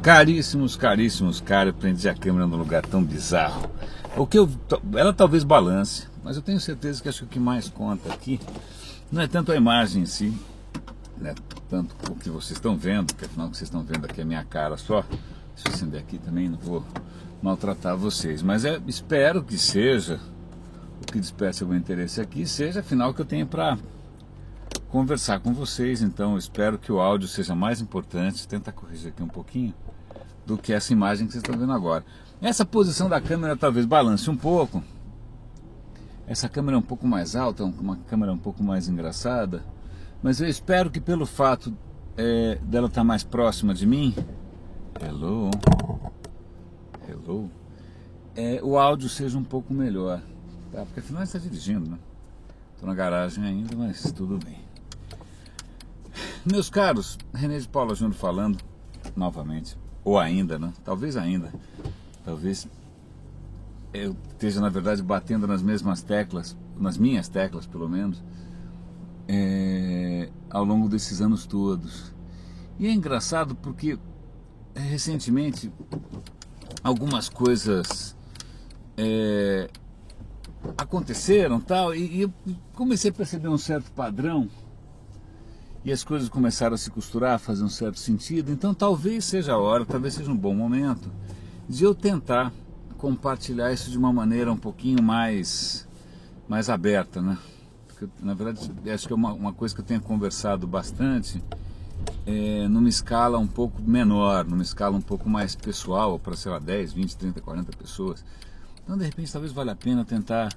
Caríssimos, caríssimos, cara, eu prendi a câmera num lugar tão bizarro. Ela talvez balance, mas eu tenho certeza que acho que o que mais conta aqui não é tanto a imagem em si, né? Tanto o que vocês estão vendo, porque afinal o que vocês estão vendo aqui é a minha cara só. Se eu acender aqui também não vou maltratar vocês, mas espero que seja, o que desperte algum interesse aqui, seja afinal o que eu tenho para conversar com vocês. Então eu espero que o áudio seja mais importante, tentar corrigir aqui um pouquinho, do que essa imagem que vocês estão vendo agora. Essa posição da câmera talvez balance um pouco. Essa câmera é um pouco mais alta, uma câmera um pouco mais engraçada, mas eu espero que pelo fato dela estar mais próxima de mim, hello, o áudio seja um pouco melhor, tá? Porque afinal você está dirigindo, né? Estou na garagem ainda, mas tudo bem. Meus caros, René de Paula Júnior falando novamente, ou ainda, né? Talvez eu esteja na verdade batendo nas mesmas teclas, nas minhas teclas pelo menos, ao longo desses anos todos. E é engraçado porque recentemente algumas coisas aconteceram tal, e eu comecei a perceber um certo padrão, e as coisas começaram a se costurar, a fazer um certo sentido. Então talvez seja a hora, talvez seja um bom momento de eu tentar compartilhar isso de uma maneira um pouquinho mais aberta, né? Porque, na verdade, acho que é uma coisa que eu tenho conversado bastante, numa escala um pouco menor, numa escala um pouco mais pessoal, para, sei lá, 10, 20, 30, 40 pessoas. Então, de repente, talvez valha a pena tentar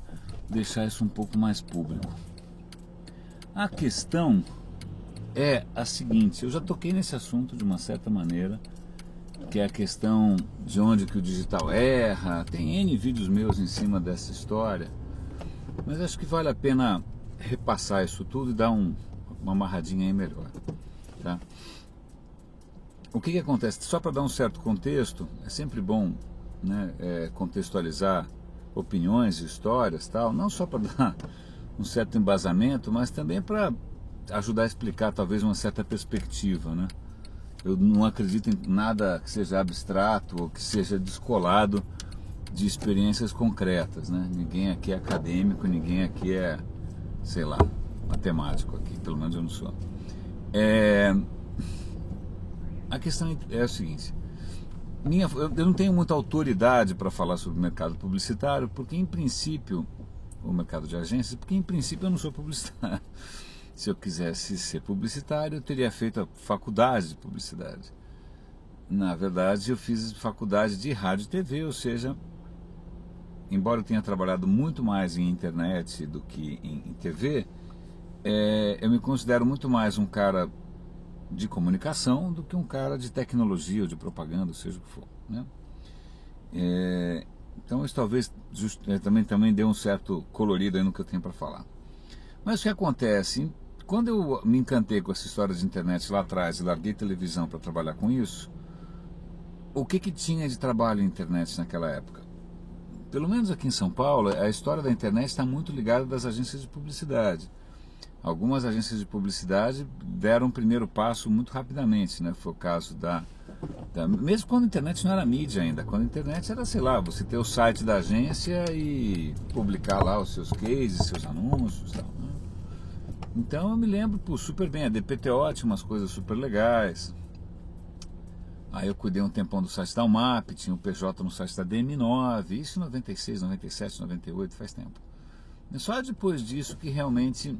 deixar isso um pouco mais público. A questão é a seguinte: eu já toquei nesse assunto de uma certa maneira, que é a questão de onde que o digital erra. Tem N vídeos meus em cima dessa história, mas acho que vale a pena repassar isso tudo e dar uma amarradinha aí melhor, tá? O que acontece? Só para dar um certo contexto, é sempre bom, né, contextualizar opiniões, histórias, tal, não só para dar um certo embasamento, mas também para ajudar a explicar talvez uma certa perspectiva, né? Eu não acredito em nada que seja abstrato ou que seja descolado de experiências concretas, né? Ninguém aqui é acadêmico, ninguém aqui é, sei lá, matemático aqui, pelo menos eu não sou. A questão é a seguinte: eu não tenho muita autoridade para falar sobre o mercado publicitário, porque em princípio, o mercado de agências, porque em princípio eu não sou publicitário. Se eu quisesse ser publicitário, eu teria feito a faculdade de publicidade. Na verdade, eu fiz faculdade de rádio e TV, ou seja, embora eu tenha trabalhado muito mais em internet do que em TV, eu me considero muito mais um cara de comunicação do que um cara de tecnologia ou de propaganda, seja o que for, né? Então isso talvez também dê um certo colorido aí no que eu tenho para falar. Mas o que acontece? Quando eu me encantei com essa história de internet lá atrás e larguei televisão para trabalhar com isso, o que tinha de trabalho em internet naquela época? Pelo menos aqui em São Paulo, a história da internet está muito ligada das agências de publicidade. Algumas agências de publicidade deram um primeiro passo muito rapidamente, né? Foi o caso mesmo quando a internet não era mídia ainda, quando a internet era, sei lá, você ter o site da agência e publicar lá os seus cases, seus anúncios e tal, né? Então eu me lembro super bem, a DPTO tinha umas coisas super legais. Aí eu cuidei um tempão do site da UMAP, tinha o PJ no site da DM9, isso em 96, 97, 98, faz tempo. E só depois disso que realmente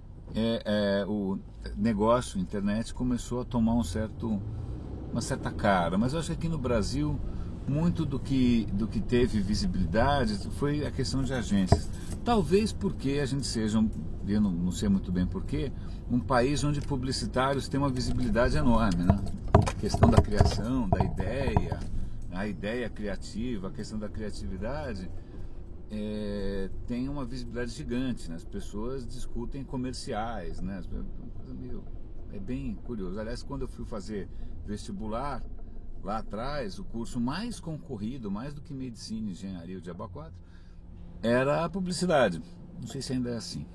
o negócio, a internet, começou a tomar uma certa cara. Mas eu acho que aqui no Brasil, muito do que teve visibilidade foi a questão de agências. Talvez porque a gente seja, eu não sei muito bem porquê, um país onde publicitários têm uma visibilidade enorme, né? A questão da criação, da ideia, a ideia criativa, a questão da criatividade tem uma visibilidade gigante, né? As pessoas discutem comerciais, né? É bem curioso. Aliás, quando eu fui fazer vestibular lá atrás, o curso mais concorrido, mais do que medicina, engenharia, o diabo 4, era a publicidade. Não sei se ainda é assim.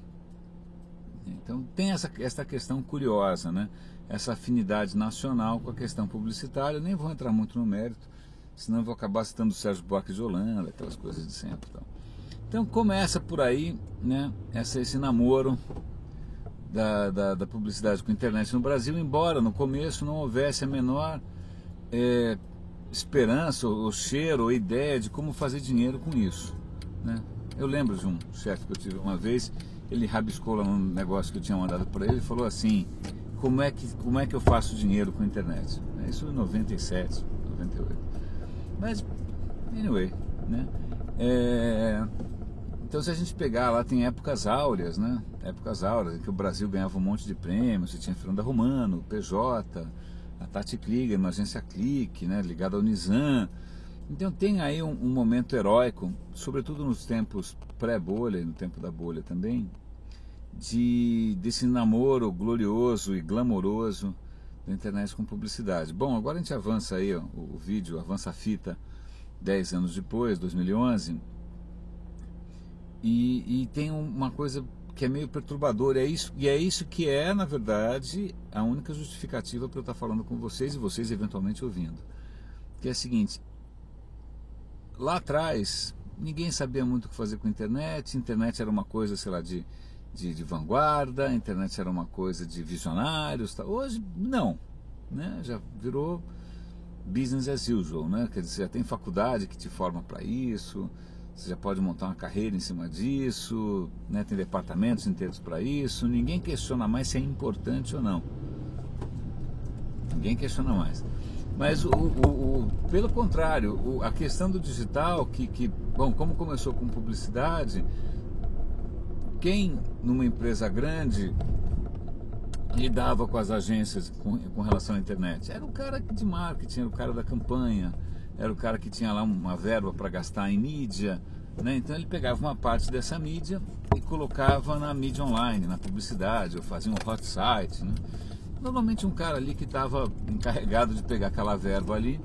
Então tem essa questão curiosa, né? Essa afinidade nacional com a questão publicitária. Eu nem vou entrar muito no mérito, senão eu vou acabar citando o Sérgio Buarque de Holanda, aquelas coisas de sempre. Então começa por aí, né, esse namoro da publicidade com a internet no Brasil, embora no começo não houvesse a menor esperança, ou cheiro, ou ideia de como fazer dinheiro com isso, né? Eu lembro de um chefe que eu tive uma vez, ele rabiscou lá num negócio que eu tinha mandado para ele e falou assim: como é que eu faço dinheiro com a internet? Isso em 97, 98. Mas, anyway, né? Então, se a gente pegar lá, tem épocas áureas, né? Épocas áureas em que o Brasil ganhava um monte de prêmios. Você tinha Fernanda Romano, PJ, a Tati Krieger, uma agência Clique, né? Ligada ao Nizam. Então tem aí um momento heróico, sobretudo nos tempos pré-bolha e no tempo da bolha também, desse namoro glorioso e glamouroso da internet com publicidade. Bom, agora a gente avança aí, ó, o vídeo, avança a fita 10 anos depois, 2011, e tem uma coisa que é meio perturbadora, é isso que é, na verdade, a única justificativa para eu estar falando com vocês e vocês eventualmente ouvindo, que é a seguinte: lá atrás ninguém sabia muito o que fazer com a internet era uma coisa, sei lá, de vanguarda, a internet era uma coisa de visionários, tá? Hoje não, né? Já virou business as usual, né? Quer dizer, já tem faculdade que te forma para isso, você já pode montar uma carreira em cima disso, né? Tem departamentos inteiros para isso, ninguém questiona mais se é importante ou não, ninguém questiona mais. Mas pelo contrário, a questão do digital, bom, como começou com publicidade, quem numa empresa grande lidava com as agências com relação à internet? Era o cara de marketing, era o cara da campanha, era o cara que tinha lá uma verba para gastar em mídia, né? Então ele pegava uma parte dessa mídia e colocava na mídia online, na publicidade, ou fazia um hot site, né? Normalmente um cara ali que estava encarregado de pegar aquela verba ali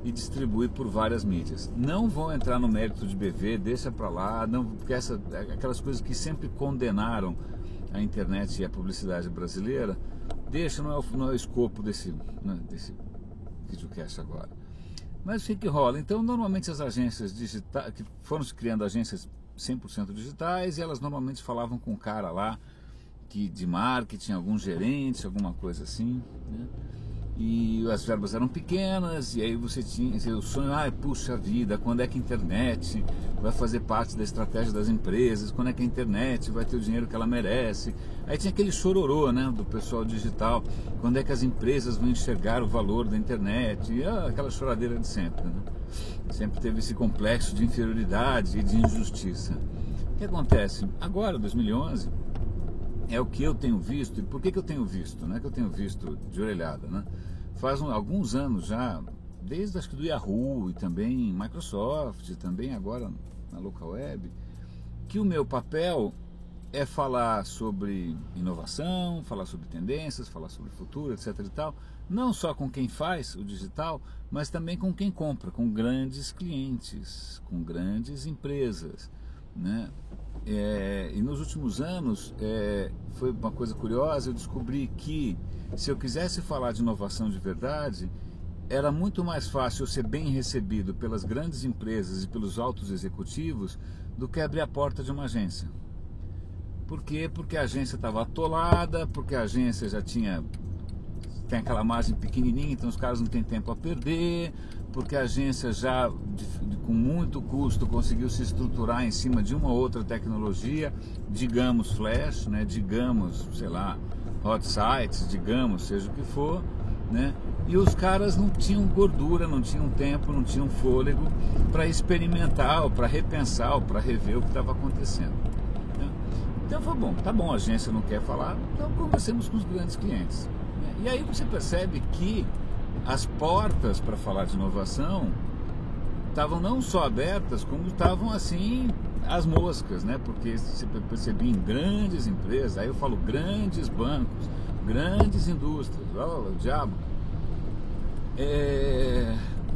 e distribuir por várias mídias. Não vou entrar no mérito de BV, deixa para lá, não, porque aquelas coisas que sempre condenaram a internet e a publicidade brasileira, deixa, não é o escopo desse videocast agora. Mas o que rola? Então, normalmente as agências digitais, que foram se criando agências 100% digitais, e elas normalmente falavam com o cara lá, de marketing, algum gerente, alguma coisa assim, né? E as verbas eram pequenas, e aí você tinha o sonho, puxa vida, quando é que a internet vai fazer parte da estratégia das empresas, quando é que a internet vai ter o dinheiro que ela merece. Aí tinha aquele chororô, né, do pessoal digital, quando é que as empresas vão enxergar o valor da internet, e aquela choradeira de sempre, né? Sempre teve esse complexo de inferioridade e de injustiça. O que acontece? Agora, 2011, é o que eu tenho visto. E por que eu tenho visto? Não é que eu tenho visto de orelhada, né? Faz alguns anos já, desde acho que do Yahoo e também Microsoft, e também agora na Local Web, que o meu papel é falar sobre inovação, falar sobre tendências, falar sobre futuro, etc e tal, não só com quem faz o digital, mas também com quem compra, com grandes clientes, com grandes empresas, né? E nos últimos anos foi uma coisa curiosa, eu descobri que se eu quisesse falar de inovação de verdade, era muito mais fácil eu ser bem recebido pelas grandes empresas e pelos altos executivos do que abrir a porta de uma agência. Por quê? Porque a agência estava atolada, porque a agência já tem aquela margem pequenininha, então os caras não têm tempo a perder, porque a agência já, com muito custo, conseguiu se estruturar em cima de uma outra tecnologia, digamos flash, né, digamos, sei lá, hot sites, digamos, seja o que for, né, e os caras não tinham gordura, não tinham tempo, não tinham fôlego para experimentar, ou para repensar, ou para rever o que estava acontecendo, né? Então foi bom, tá bom, a agência não quer falar, então conversemos com os grandes clientes. E aí você percebe que as portas para falar de inovação estavam não só abertas, como estavam assim as moscas, né? Porque você percebia em grandes empresas, aí eu falo grandes bancos, grandes indústrias, o diabo,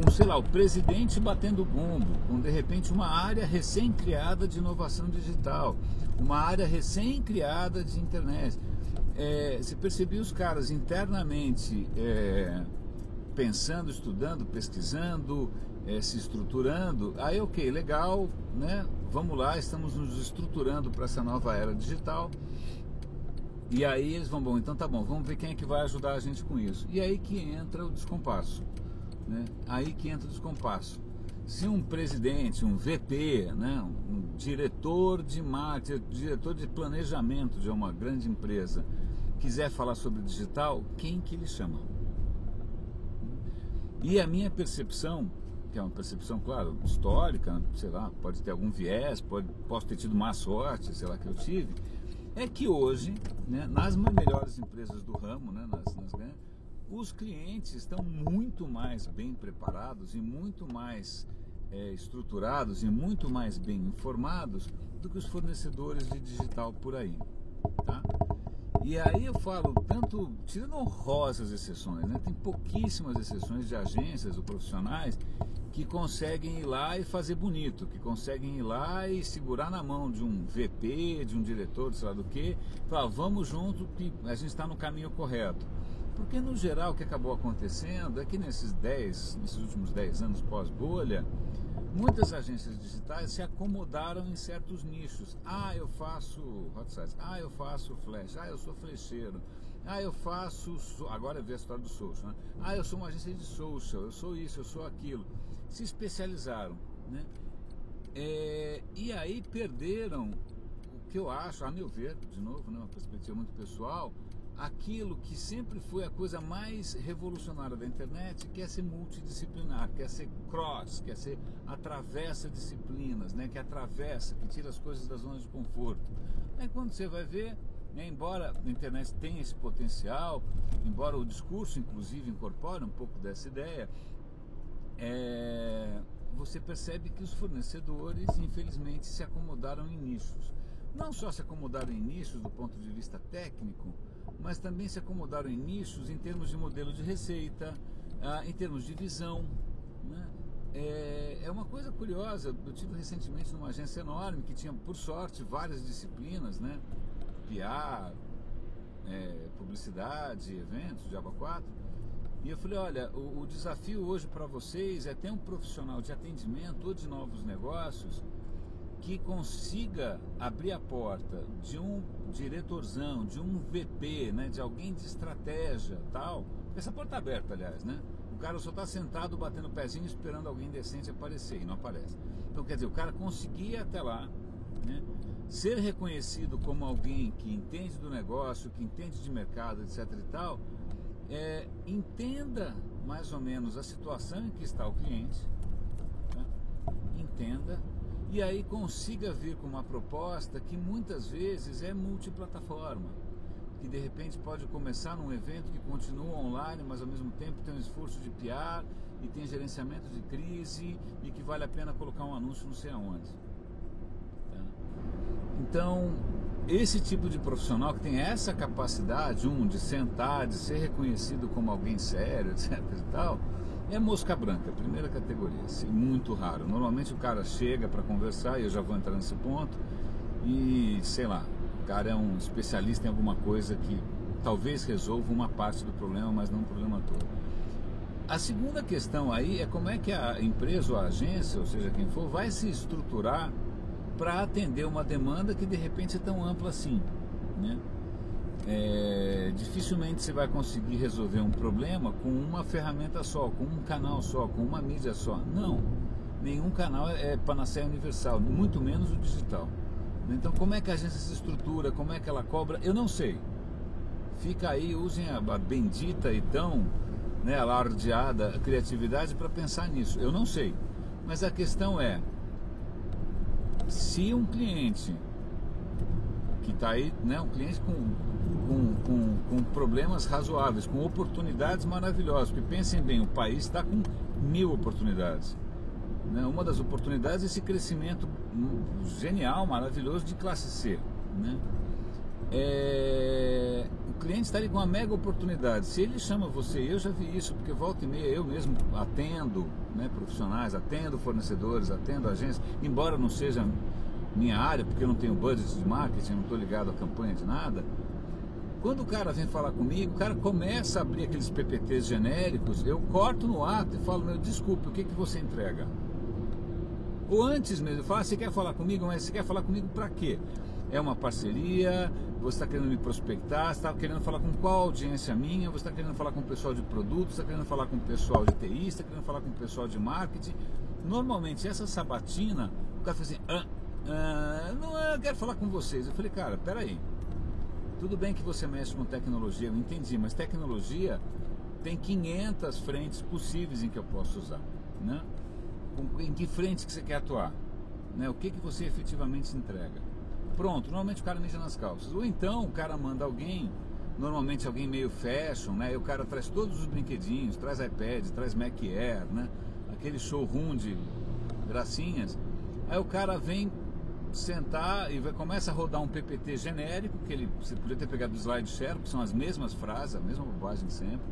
com sei lá, o presidente batendo bumbo, com de repente uma área recém-criada de inovação digital, uma área recém-criada de internet. Se percebia os caras internamente pensando, estudando, pesquisando, se estruturando, aí ok, legal, né? Vamos lá, estamos nos estruturando para essa nova era digital. E aí eles vão, bom, então tá bom, vamos ver quem é que vai ajudar a gente com isso. E aí que entra o descompasso, né? Aí que entra o descompasso. Se um presidente, um VP, né, um diretor de marketing, diretor de planejamento de uma grande empresa, quiser falar sobre digital, quem que ele chama? E a minha percepção, que é uma percepção, claro, histórica, sei lá, pode ter algum viés, posso ter tido má sorte, sei lá, que eu tive, é que hoje, né, nas melhores empresas do ramo, né, os clientes estão muito mais bem preparados e muito mais estruturados e muito mais bem informados do que os fornecedores de digital por aí, tá? E aí eu falo, tanto, tirando honrosas exceções, né, tem pouquíssimas exceções de agências ou profissionais que conseguem ir lá e fazer bonito, que conseguem ir lá e segurar na mão de um VP, de um diretor, sei lá do que, falar, vamos junto que a gente está no caminho correto. Porque no geral o que acabou acontecendo é que nesses últimos 10 anos pós-bolha, muitas agências digitais se acomodaram em certos nichos. Eu faço hot sites, eu faço flash, eu sou flecheiro, eu faço, agora vê a história do social, né? Eu sou uma agência de social, eu sou isso, eu sou aquilo. Se especializaram, né? E aí perderam o que eu acho, a meu ver, de novo, né, uma perspectiva muito pessoal, aquilo que sempre foi a coisa mais revolucionária da internet, que é ser multidisciplinar, quer ser cross, quer ser atravessa disciplinas, né, que atravessa, que tira as coisas da zona de conforto. Aí quando você vai ver, né, embora a internet tenha esse potencial, embora o discurso inclusive incorpore um pouco dessa ideia, você percebe que os fornecedores infelizmente se acomodaram em nichos. Não só se acomodaram em nichos do ponto de vista técnico, mas também se acomodaram em nichos em termos de modelo de receita, em termos de visão, né? É uma coisa curiosa, eu tive recentemente numa agência enorme que tinha, por sorte, várias disciplinas, né? PR, publicidade, eventos, Diabo 4. E eu falei, olha, o desafio hoje para vocês é ter um profissional de atendimento ou de novos negócios que consiga abrir a porta de um diretorzão, de um VP, né, de alguém de estratégia, tal. Essa porta tá aberta, aliás, né? O cara só está sentado, batendo o pezinho, esperando alguém decente aparecer, e não aparece. Então, quer dizer, o cara conseguia até lá, né, ser reconhecido como alguém que entende do negócio, que entende de mercado, etc e tal, entenda mais ou menos a situação em que está o cliente, né, entenda, e aí consiga vir com uma proposta que muitas vezes é multiplataforma, que de repente pode começar num evento que continua online, mas ao mesmo tempo tem um esforço de PR e tem gerenciamento de crise e que vale a pena colocar um anúncio não sei aonde. Tá? Então, esse tipo de profissional que tem essa capacidade, de sentar, de ser reconhecido como alguém sério, etc e tal, é mosca branca, primeira categoria, assim, muito raro. Normalmente o cara chega para conversar, e eu já vou entrar nesse ponto, e sei lá, o cara é um especialista em alguma coisa que talvez resolva uma parte do problema, mas não o problema todo. A segunda questão aí é como é que a empresa ou a agência, ou seja, quem for, vai se estruturar para atender uma demanda que de repente é tão ampla assim, né? Dificilmente você vai conseguir resolver um problema com uma ferramenta só, com um canal só, com uma mídia só. Não, nenhum canal é panaceia universal, muito menos o digital. Então como é que a agência se estrutura, como é que ela cobra, eu não sei. Fica aí, usem a bendita e tão, né, alardeada criatividade para pensar nisso, eu não sei. Mas a questão é, se um cliente que está aí, né, um cliente com problemas razoáveis, com oportunidades maravilhosas, porque pensem bem, o país está com 1000 oportunidades, né? Uma das oportunidades é esse crescimento genial, maravilhoso de classe C, né? o cliente está ali com uma mega oportunidade. Se ele chama você, eu já vi isso, porque volta e meia eu mesmo atendo, né, profissionais, atendo fornecedores, atendo agências, embora não seja minha área, porque eu não tenho budget de marketing, não estou ligado a campanha de nada. Quando o cara vem falar comigo, o cara começa a abrir aqueles PPTs genéricos, eu corto no ato e falo, meu, desculpe, o que você entrega? Ou antes mesmo, eu falo, você quer falar comigo, mas você quer falar comigo para quê? É uma parceria, você está querendo me prospectar, você está querendo falar com qual audiência minha, você está querendo falar com o pessoal de produtos, você está querendo falar com o pessoal de TI, você está querendo falar com o pessoal de marketing. Normalmente essa sabatina, o cara fala assim, não, eu quero falar com vocês. Eu falei, cara, peraí, tudo bem que você mexe com tecnologia, eu entendi, mas tecnologia tem 500 frentes possíveis em que eu posso usar, né? Em que frente que você quer atuar, né? O que você efetivamente entrega. Pronto, normalmente o cara mija nas calças. Ou então o cara manda alguém, normalmente alguém meio fashion, né? E o cara traz todos os brinquedinhos, traz iPad, traz Mac Air, né? Aquele showroom de gracinhas. Aí o cara vem sentar e começa a rodar um PPT genérico, que você podia ter pegado do SlideShare, porque são as mesmas frases, a mesma bobagem sempre.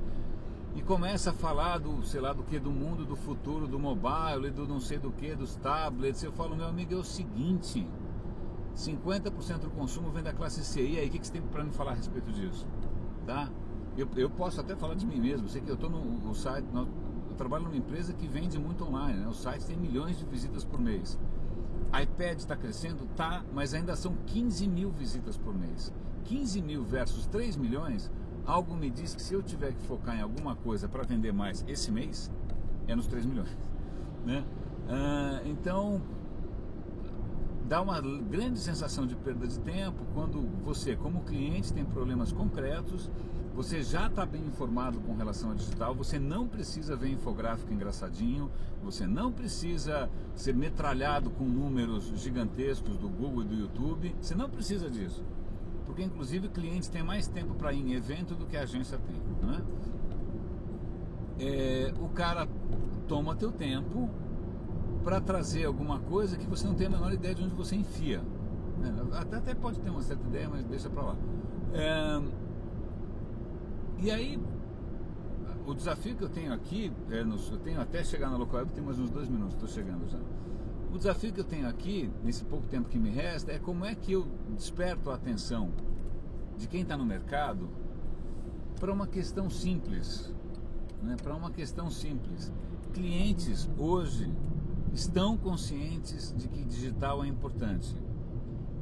E começa a falar do, sei lá, do que, do mundo, do futuro, do mobile, do não sei do que, dos tablets. Eu falo, meu amigo, é o seguinte, 50% do consumo vem da classe C. E aí, o que você tem para me falar a respeito disso? Tá? Eu posso até falar de mim mesmo. Eu sei que eu estou no site, eu trabalho numa empresa que vende muito online, né? O site tem milhões de visitas por mês. iPad está crescendo? Tá, mas ainda são 15 mil visitas por mês. 15 mil versus 3 milhões, algo me diz que se eu tiver que focar em alguma coisa para vender mais esse mês, é nos 3 milhões. Né? Então, dá uma grande sensação de perda de tempo quando você, como cliente, tem problemas concretos, você já está bem informado com relação ao digital, você não precisa ver infográfico engraçadinho, você não precisa ser metralhado com números gigantescos do Google e do YouTube, você não precisa disso, porque inclusive clientes têm mais tempo para ir em evento do que a agência tem, não é? O cara toma teu tempo para trazer alguma coisa que você não tem a menor ideia de onde você enfia, né? Até pode ter uma certa ideia, mas deixa para lá. E aí, o desafio que eu tenho aqui, eu tenho até chegar na local web, tem mais uns 2 minutos, estou chegando já. O desafio que eu tenho aqui, nesse pouco tempo que me resta, é como é que eu desperto a atenção de quem está no mercado para uma questão simples, né? Para uma questão simples. Clientes hoje estão conscientes de que digital é importante.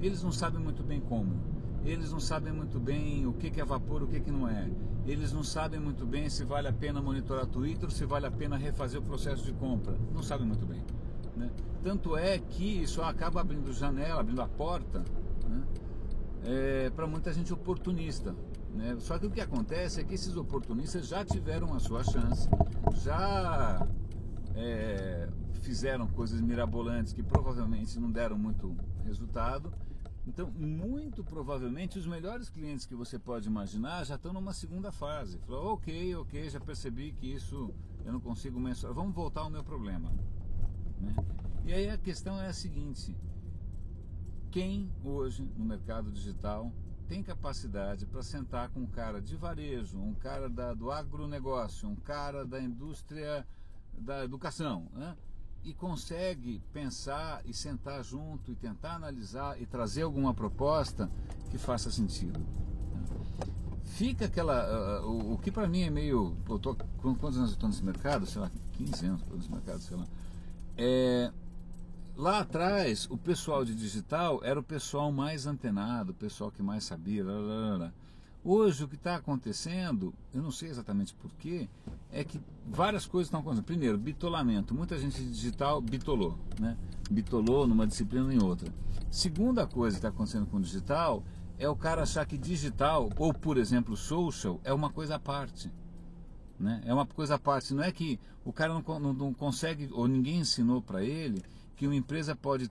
Eles não sabem muito bem como. Eles não sabem muito bem o que é vapor, o que não é. Eles não sabem muito bem se vale a pena monitorar Twitter, se vale a pena refazer o processo de compra. Não sabem muito bem, né? Tanto é que isso acaba abrindo janela, abrindo a porta, né? Para muita gente oportunista, né? Só que o que acontece é que esses oportunistas já tiveram a sua chance, já fizeram coisas mirabolantes que provavelmente não deram muito resultado. Então, muito provavelmente, os melhores clientes que você pode imaginar já estão numa segunda fase. Falou, ok, já percebi que isso eu não consigo mensurar, vamos voltar ao meu problema, né? E aí a questão é a seguinte, quem hoje no mercado digital tem capacidade para sentar com um cara de varejo, um cara do agronegócio, um cara da indústria da educação, né? E consegue pensar e sentar junto e tentar analisar e trazer alguma proposta que faça sentido. Fica aquela... o que para mim é meio... quantos anos eu estou nesse mercado? Sei lá, 15 anos estou nesse mercado, sei lá. Lá atrás, o pessoal de digital era o pessoal mais antenado, o pessoal que mais sabia. Hoje o que está acontecendo, eu não sei exatamente porquê, é que várias coisas estão acontecendo. Primeiro, bitolamento. Muita gente digital bitolou, né? Bitolou numa disciplina ou em outra. Segunda coisa que está acontecendo com o digital é o cara achar que digital, ou por exemplo social, é uma coisa à parte, né? É uma coisa à parte. Não é que o cara não consegue, ou ninguém ensinou para ele que uma empresa pode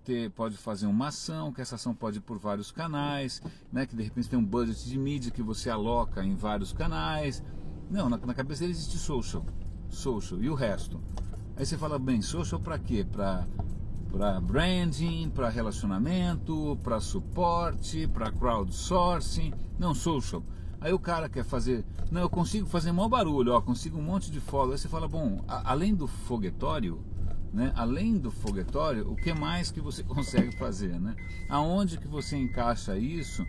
fazer uma ação, que essa ação pode ir por vários canais, né? Que de repente tem um budget de mídia que você aloca em vários canais. Não, na cabeça dele existe social, e o resto. Aí você fala, bem, social para quê? Para para branding, para relacionamento, para suporte, para crowdsourcing, não social. Aí o cara quer fazer, não, eu consigo fazer maior barulho, ó, consigo um monte de follow. Aí você fala, bom, além do foguetório, né, além do foguetório, o que mais que você consegue fazer, né? Aonde que você encaixa isso,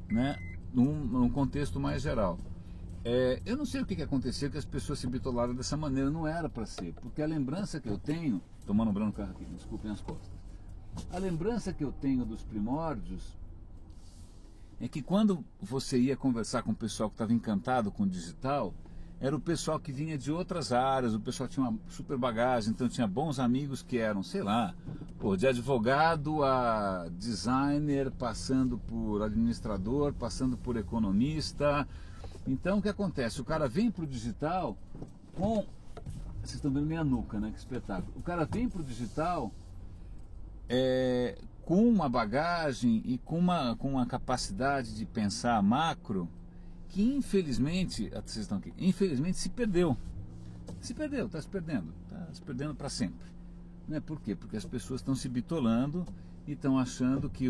né, num contexto mais geral? Eu não sei o que aconteceu que as pessoas se bitolaram dessa maneira, não era para ser, porque a lembrança que eu tenho, tô manobrando o carro aqui, desculpem as costas, a lembrança que eu tenho dos primórdios é que quando você ia conversar com o pessoal que estava encantado com o digital, era o pessoal que vinha de outras áreas, o pessoal tinha uma super bagagem, então tinha bons amigos que eram, sei lá, de advogado a designer, passando por administrador, passando por economista. Então o que acontece? O cara vem para o digital com... Vocês estão vendo minha nuca, né? Que espetáculo. O cara vem para o digital com uma bagagem e com uma capacidade de pensar macro que infelizmente, vocês estão aqui, infelizmente se perdeu. Se perdeu, está se perdendo para sempre. Né? Por quê? Porque as pessoas estão se bitolando e estão achando que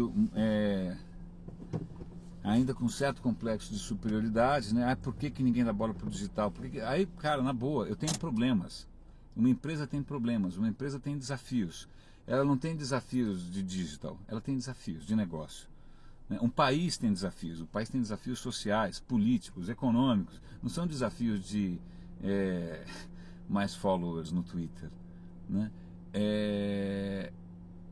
ainda com certo complexo de superioridade, né? Por que ninguém dá bola para o digital? Aí, cara, na boa, eu tenho problemas. Uma empresa tem problemas, uma empresa tem desafios. Ela não tem desafios de digital, ela tem desafios de negócio. Né? Um país tem desafios, o país tem desafios sociais, políticos, econômicos. Não são desafios de mais followers no Twitter. Né?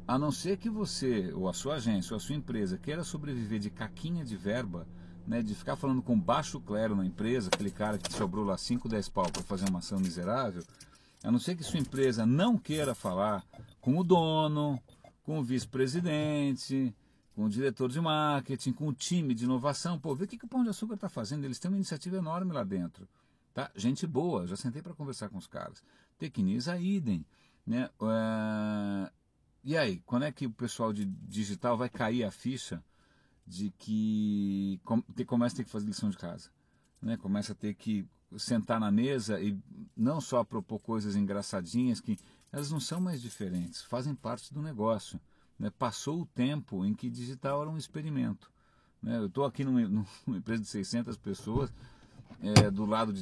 A não ser que você, ou a sua agência, ou a sua empresa queira sobreviver de caquinha de verba, né, de ficar falando com baixo clero na empresa, aquele cara que sobrou lá 5, 10 pau para fazer uma ação miserável, a não ser que sua empresa não queira falar com o dono, com o vice-presidente, com o diretor de marketing, com o time de inovação, vê o que o Pão de Açúcar está fazendo, eles têm uma iniciativa enorme lá dentro. Tá? Gente boa, já sentei para conversar com os caras. Tecnisa idem. Né? E aí, quando é que o pessoal de digital vai cair a ficha de que começa a ter que fazer lição de casa? Né? Começa a ter que sentar na mesa e não só propor coisas engraçadinhas, que elas não são mais diferentes, fazem parte do negócio. Né? Passou o tempo em que digital era um experimento. Né? Eu estou aqui numa empresa de 600 pessoas, do lado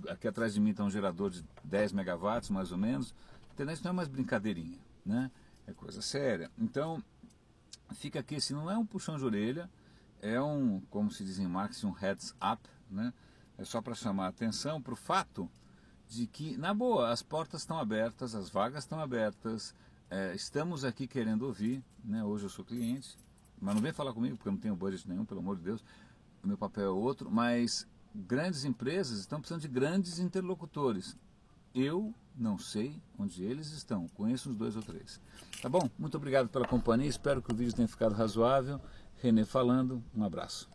aqui atrás de mim está um gerador de 10 megawatts mais ou menos. A internet não é mais brincadeirinha, né? É coisa séria. Então, fica aqui, se não é um puxão de orelha, é como se diz em marketing, um heads up, né? É só para chamar a atenção para o fato de que, na boa, as portas estão abertas, as vagas estão abertas, estamos aqui querendo ouvir, né? Hoje eu sou cliente, mas não vem falar comigo porque eu não tenho budget nenhum, pelo amor de Deus, o meu papel é outro, mas grandes empresas estão precisando de grandes interlocutores. Eu não sei onde eles estão, conheço uns 2 ou 3. Tá bom? Muito obrigado pela companhia, espero que o vídeo tenha ficado razoável. Renê falando, um abraço.